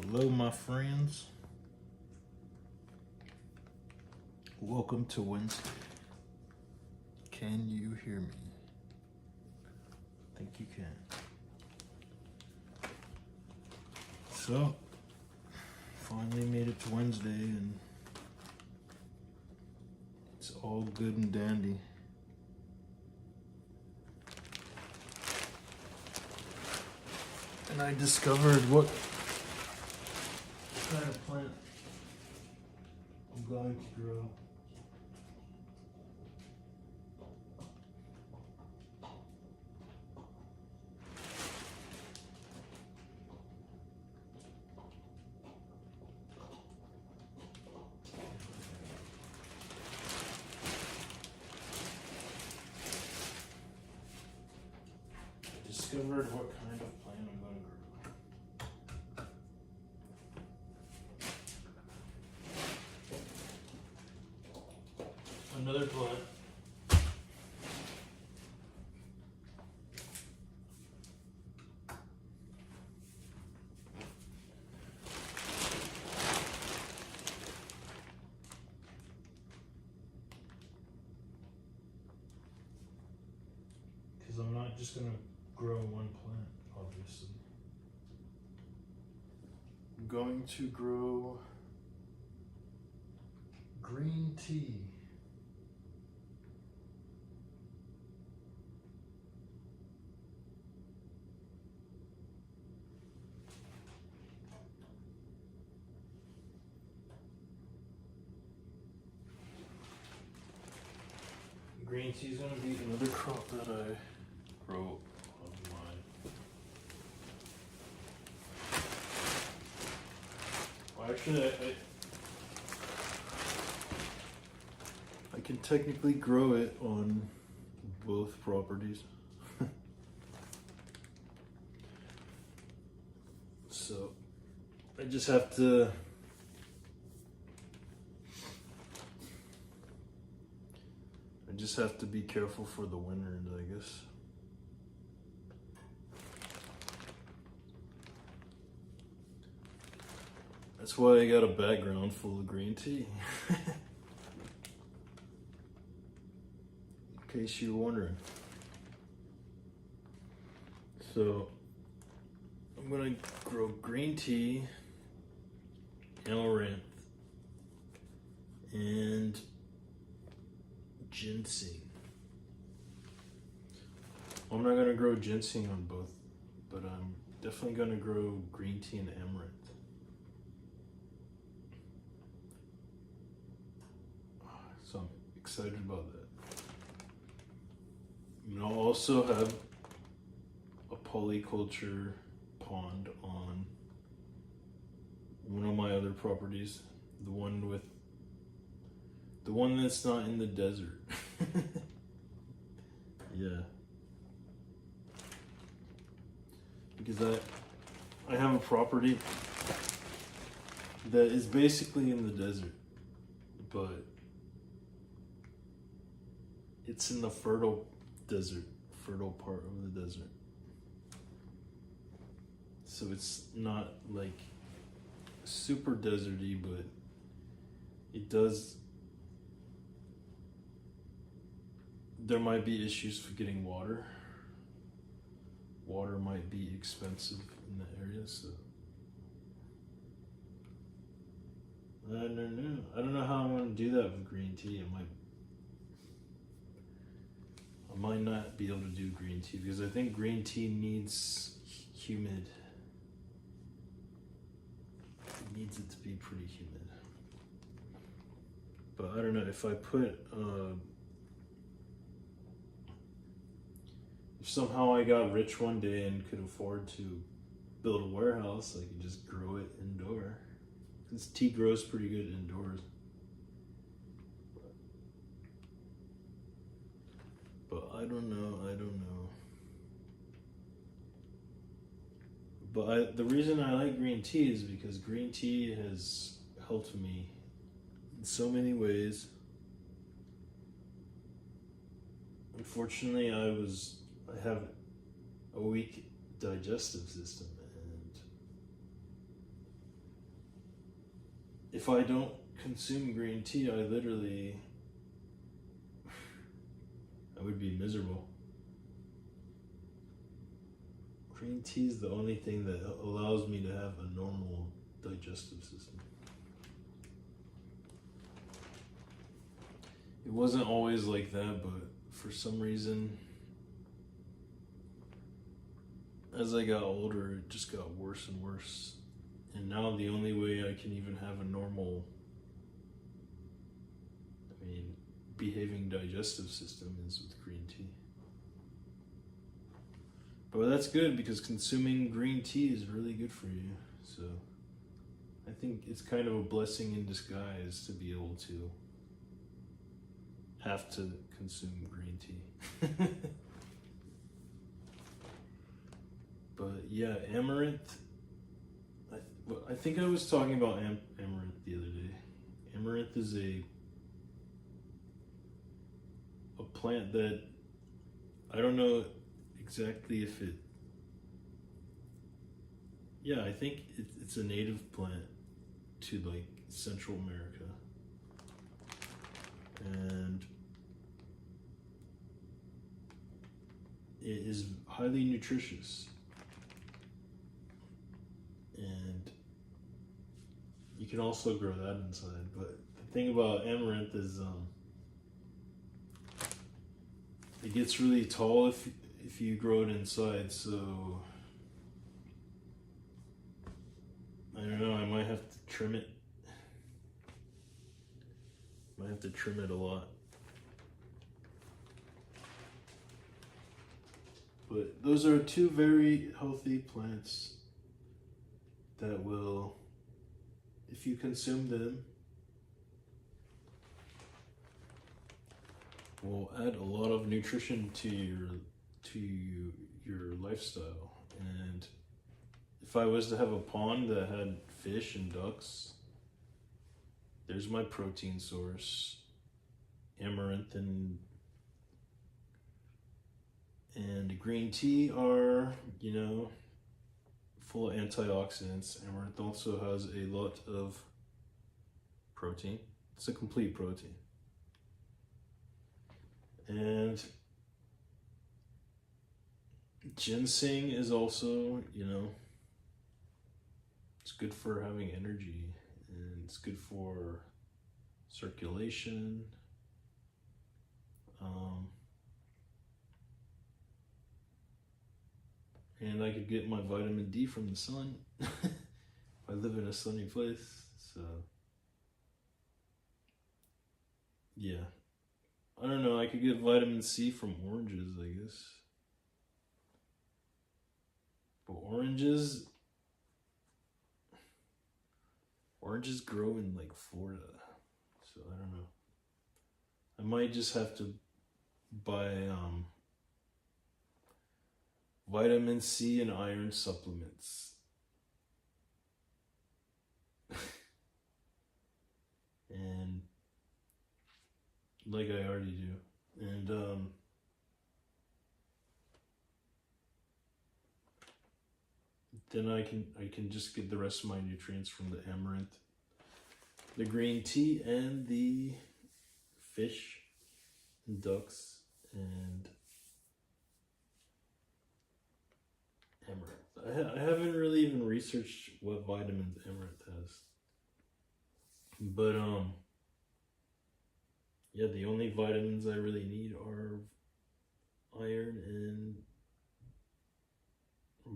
Hello, my friends. Welcome to Wednesday. Can you hear me? I think you can. So, finally made it to Wednesday and it's all good and dandy. And I discovered what kind of plant I'm going to grow. Discovered what kind of plant I'm going to grow. Another plant. Because I'm not just going to grow one plant, obviously. I'm going to grow green tea. Green tea is going to be another crop that I grow on mine. Well, actually, I can technically grow it on both properties. So I just have to be careful for the winters, I guess. That's why I got a background full of green tea. In case you're wondering. So I'm gonna grow green tea, amaranth, and ginseng. I'm not gonna grow ginseng on both, but I'm definitely gonna grow green tea and amaranth. So I'm excited about that. And I'll also have a polyculture pond on one of my other properties, the one that's not in the desert. Yeah. Because I have a property that is basically in the desert, but it's in the fertile part of the desert. So it's not like super deserty, but there might be issues for getting water. Water might be expensive in the area, so I don't know how I'm gonna do that with green tea. I might not be able to do green tea because I think green tea needs humid. It needs it to be pretty humid. But I don't know if I put if somehow I got rich one day and could afford to build a warehouse, I could just grow it indoor. Because tea grows pretty good indoors. But I don't know. But the reason I like green tea is because green tea has helped me in so many ways. Unfortunately, I have a weak digestive system, and if I don't consume green tea, I would be miserable. Green tea is the only thing that allows me to have a normal digestive system. It wasn't always like that, but for some reason, as I got older, it just got worse and worse. And now the only way I can even have a normal, behaving digestive system is with green tea. But that's good because consuming green tea is really good for you. So I think it's kind of a blessing in disguise to be able to have to consume green tea. But yeah, amaranth. I think I was talking about amaranth the other day. Amaranth is a plant that I don't know exactly if it. Yeah, I think it's a native plant to like Central America, and it is highly nutritious. And you can also grow that inside. But the thing about amaranth is it gets really tall if you grow it inside. So I don't know, I might have to trim it. Might have to trim it a lot. But those are two very healthy plants that will, if you consume them, will add a lot of nutrition to your lifestyle. And if I was to have a pond that had fish and ducks, there's my protein source. Amaranth and green tea are, full of antioxidants. Amaranth also has a lot of protein. It's a complete protein. And ginseng is also, it's good for having energy, and it's good for circulation. And I could get my vitamin D from the sun. I live in a sunny place, so yeah. I don't know, I could get vitamin C from oranges, I guess. But oranges grow in like Florida, so I don't know. I might just have to buy vitamin C and iron supplements. And like I already do. And then I can just get the rest of my nutrients from the amaranth, the green tea, and the fish and ducks and amaranth. I haven't really even researched what vitamins amaranth has. But yeah, the only vitamins I really need are iron and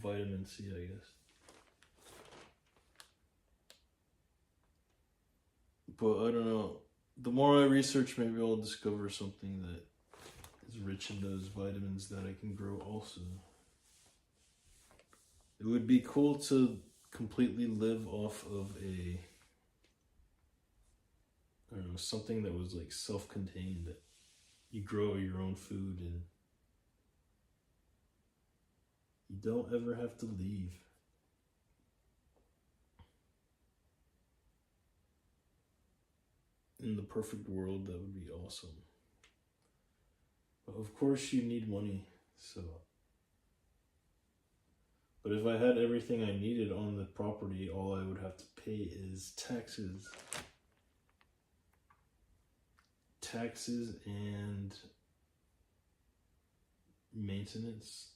vitamin C, I guess. But I don't know. The more I research, maybe I'll discover something that is rich in those vitamins that I can grow also. It would be cool to completely live off of something that was like self-contained, that you grow your own food and you don't ever have to leave. In the perfect world, that would be awesome. But of course you need money, so But if I had everything I needed on the property, all I would have to pay is taxes. Taxes and maintenance.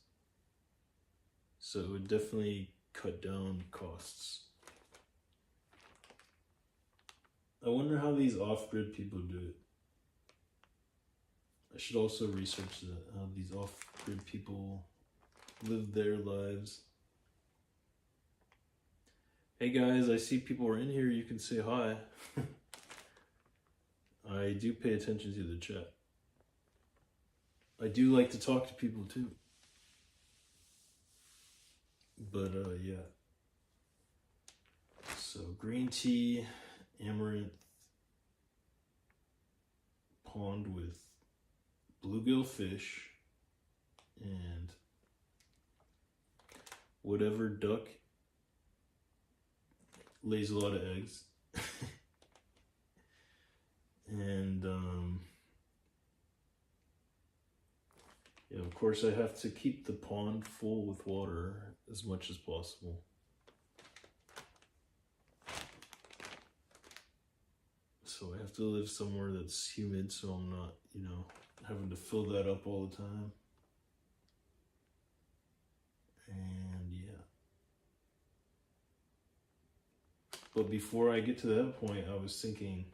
So it would definitely cut down costs. I wonder how these off-grid people do it. I should also research that, how these off-grid people live their lives. Hey guys, I see people are in here. You can say hi. I do pay attention to the chat. I do like to talk to people too. But yeah. So green tea, amaranth, pond with bluegill fish, and whatever duck lays a lot of eggs. And yeah, of course I have to keep the pond full with water as much as possible. So I have to live somewhere that's humid, so I'm not, having to fill that up all the time. And yeah. But before I get to that point, I was thinking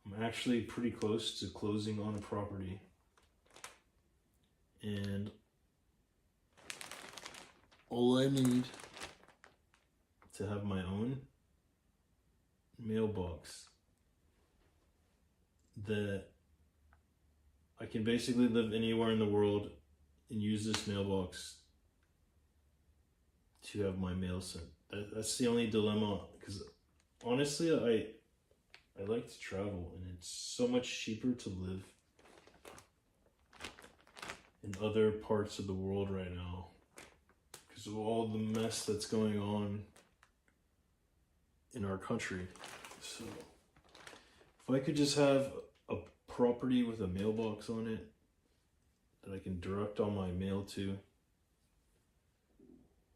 I'm actually pretty close to closing on a property. And all I need to have my own mailbox that I can basically live anywhere in the world and use this mailbox to have my mail sent. That's the only dilemma, because honestly I like to travel, and it's so much cheaper to live in other parts of the world right now because of all the mess that's going on in our country. So if I could just have a property with a mailbox on it that I can direct all my mail to,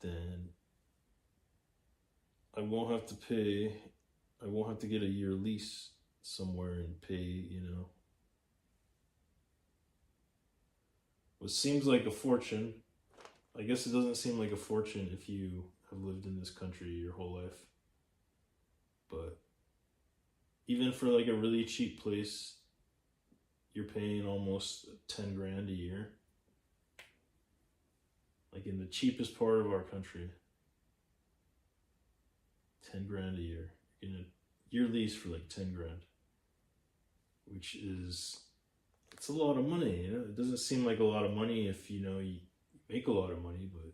then I won't have to get a year lease somewhere and pay, what seems like a fortune. I guess it doesn't seem like a fortune if you have lived in this country your whole life. But even for like a really cheap place, you're paying almost 10 grand a year. Like in the cheapest part of our country, 10 grand a year. You're getting a year lease for like 10 grand, which is, it's a lot of money. It doesn't seem like a lot of money if you make a lot of money, but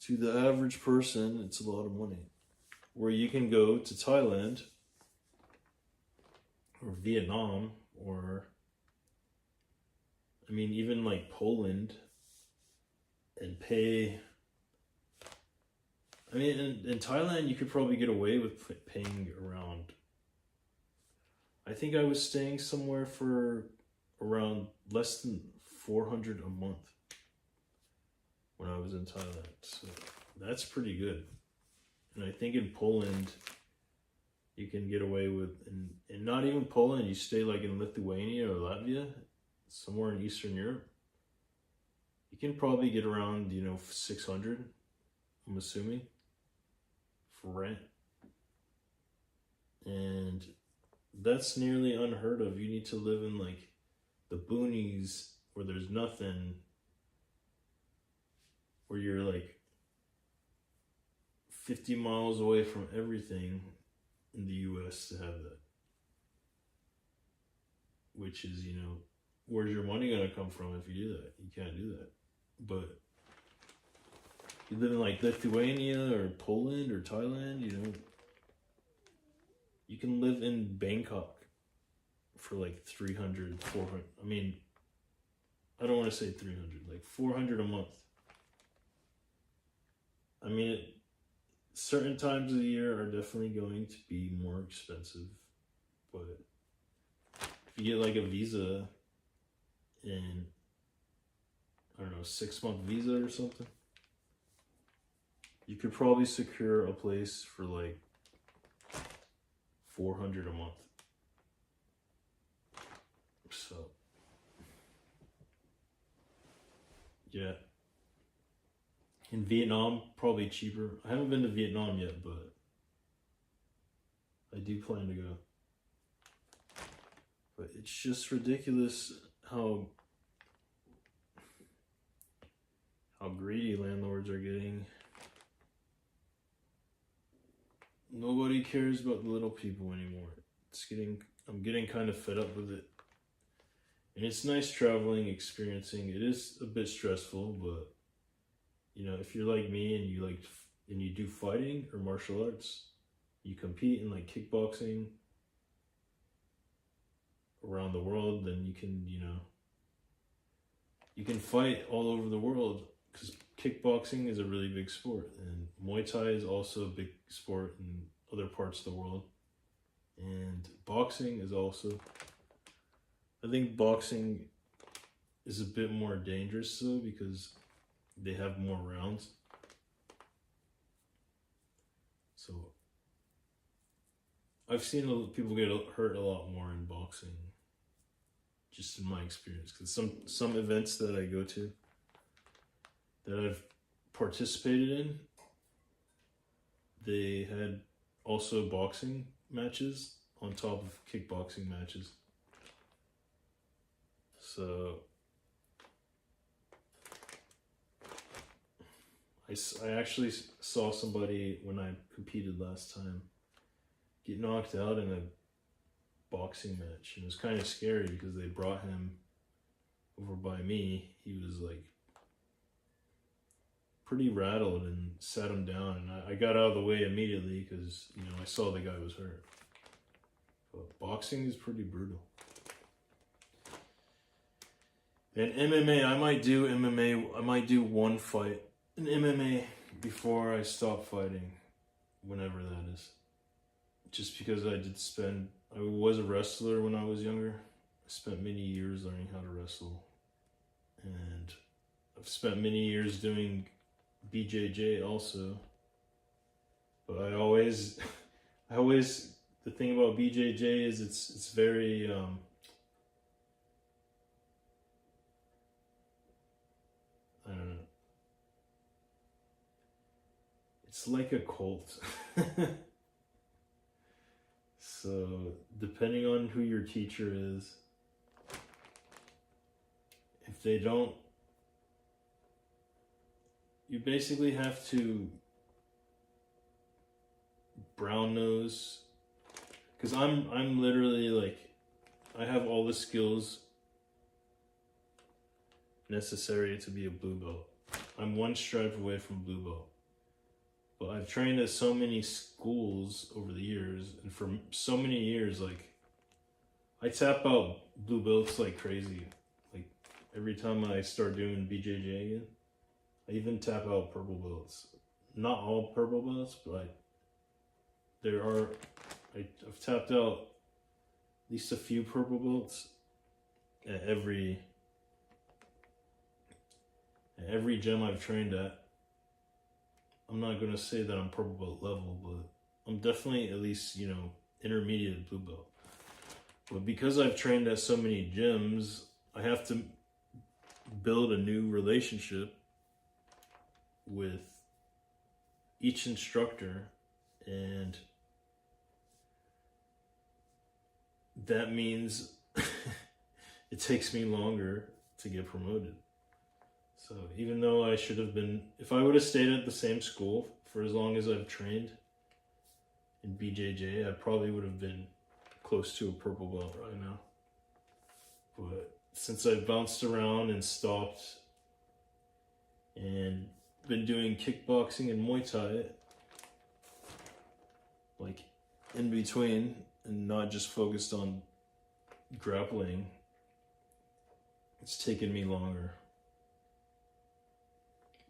to the average person, it's a lot of money. Where you can go to Thailand or Vietnam or, even like Poland and pay. In Thailand, you could probably get away with paying around, I think I was staying somewhere for around less than 400 a month when I was in Thailand. So that's pretty good. And I think in Poland, you can get away with, and not even Poland, you stay like in Lithuania or Latvia, somewhere in Eastern Europe, you can probably get around, 600, I'm assuming, for rent. And that's nearly unheard of. You need to live in like the boonies where there's nothing, where you're like 50 miles away from everything in the US to have that. Which is, where's your money gonna come from if you do that? You can't do that. But you live in like Lithuania or Poland or Thailand, you can live in Bangkok for like 300, 400. I don't want to say 300, like 400 a month. Certain times of the year are definitely going to be more expensive, but if you get like a visa and I don't know, 6-month visa or something. You could probably secure a place for like $400 a month. So, yeah. In Vietnam, probably cheaper. I haven't been to Vietnam yet, but I do plan to go. But it's just ridiculous how greedy landlords are getting. Nobody cares about the little people anymore. I'm getting kind of fed up with it. And it's nice traveling, experiencing. It is a bit stressful, but you know, if you're like me and you do fighting or martial arts, you compete in like kickboxing around the world, then you can, you can fight all over the world, because kickboxing is a really big sport, and Muay Thai is also a big sport in other parts of the world. And boxing is also, I think boxing is a bit more dangerous though, because they have more rounds. So I've seen people get hurt a lot more in boxing, just in my experience, because some events that I go to, that I've participated in, they had also boxing matches on top of kickboxing matches. So I actually saw somebody when I competed last time get knocked out in a boxing match, and it was kind of scary because they brought him over by me. He was like pretty rattled and sat him down, and I got out of the way immediately because I saw the guy was hurt. But boxing is pretty brutal. And MMA, I might do MMA. I might do one fight in MMA before I stop fighting, whenever that is. Just because I was a wrestler when I was younger. I spent many years learning how to wrestle. And I've spent many years doing BJJ also. But the thing about BJJ is it's very, I don't know. It's like a cult. So, depending on who your teacher is, if they don't, you basically have to brown nose, because I'm literally like, I have all the skills necessary to be a blue belt. I'm one stripe away from blue belt. But I've trained at so many schools over the years, and for so many years, like, I tap out blue belts like crazy. Like, every time I start doing BJJ again, I even tap out purple belts. Not all purple belts, but I've tapped out at least a few purple belts at every gym I've trained at. I'm not going to say that I'm purple belt level, but I'm definitely at least, intermediate blue belt. But because I've trained at so many gyms, I have to build a new relationship with each instructor, and that means it takes me longer to get promoted. So even though I should have been, if I would have stayed at the same school for as long as I've trained in BJJ, I probably would have been close to a purple belt right now. But since I've bounced around and stopped and been doing kickboxing and Muay Thai, like in between, and not just focused on grappling, it's taken me longer.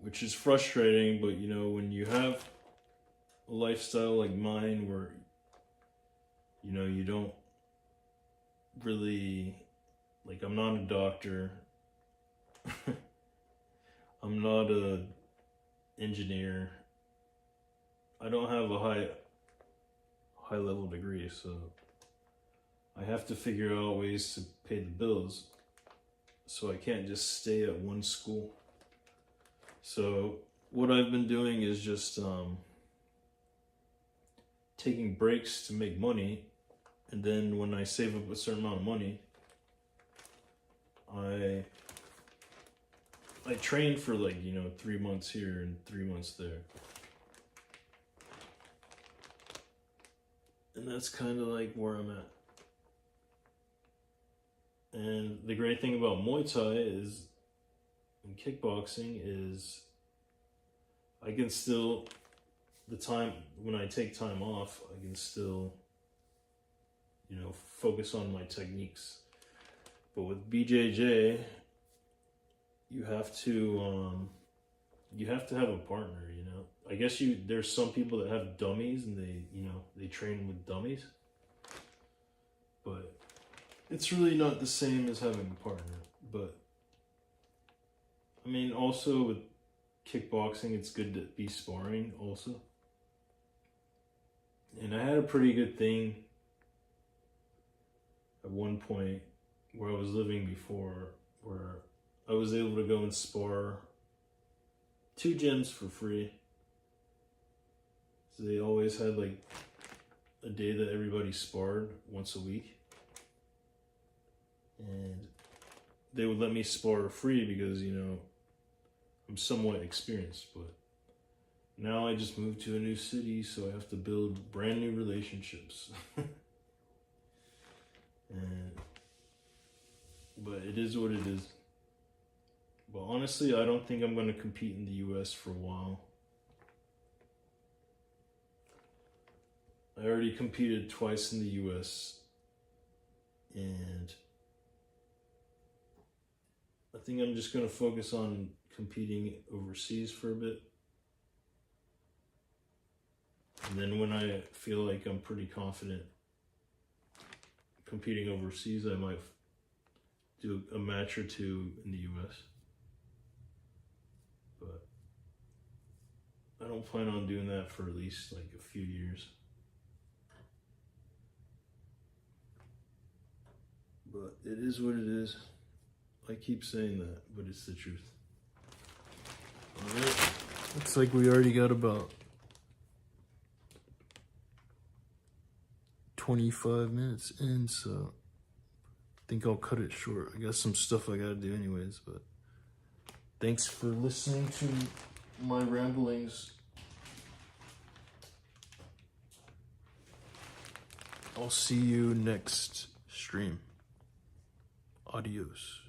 Which is frustrating, but when you have a lifestyle like mine where, you don't really, like, I'm not a doctor, I'm not a engineer. I don't have a high level degree, so I have to figure out ways to pay the bills. So I can't just stay at one school. So what I've been doing is just taking breaks to make money, and then when I save up a certain amount of money, I train for like, 3 months here and 3 months there. And that's kind of like where I'm at. And the great thing about Muay Thai is, and kickboxing is, I can still, when I take time off, I can still, focus on my techniques. But with BJJ, you have to have a partner, I guess there's some people that have dummies and they train with dummies. But it's really not the same as having a partner. But I mean, also with kickboxing, it's good to be sparring also. And I had a pretty good thing at one point where I was living before, where I was able to go and spar 2 gyms for free. So they always had like a day that everybody sparred once a week. And they would let me spar free because, I'm somewhat experienced. But now I just moved to a new city, so I have to build brand new relationships. But it is what it is. But honestly, I don't think I'm going to compete in the US for a while. I already competed twice in the US, and I think I'm just going to focus on competing overseas for a bit. And then when I feel like I'm pretty confident competing overseas, I might do a match or 2 in the US. But I don't plan on doing that for at least like a few years. But it is what it is. I keep saying that, but it's the truth. Alright, looks like we already got about 25 minutes in, so I think I'll cut it short. I got some stuff I gotta do anyways, but thanks for listening to my ramblings. I'll see you next stream. Adios.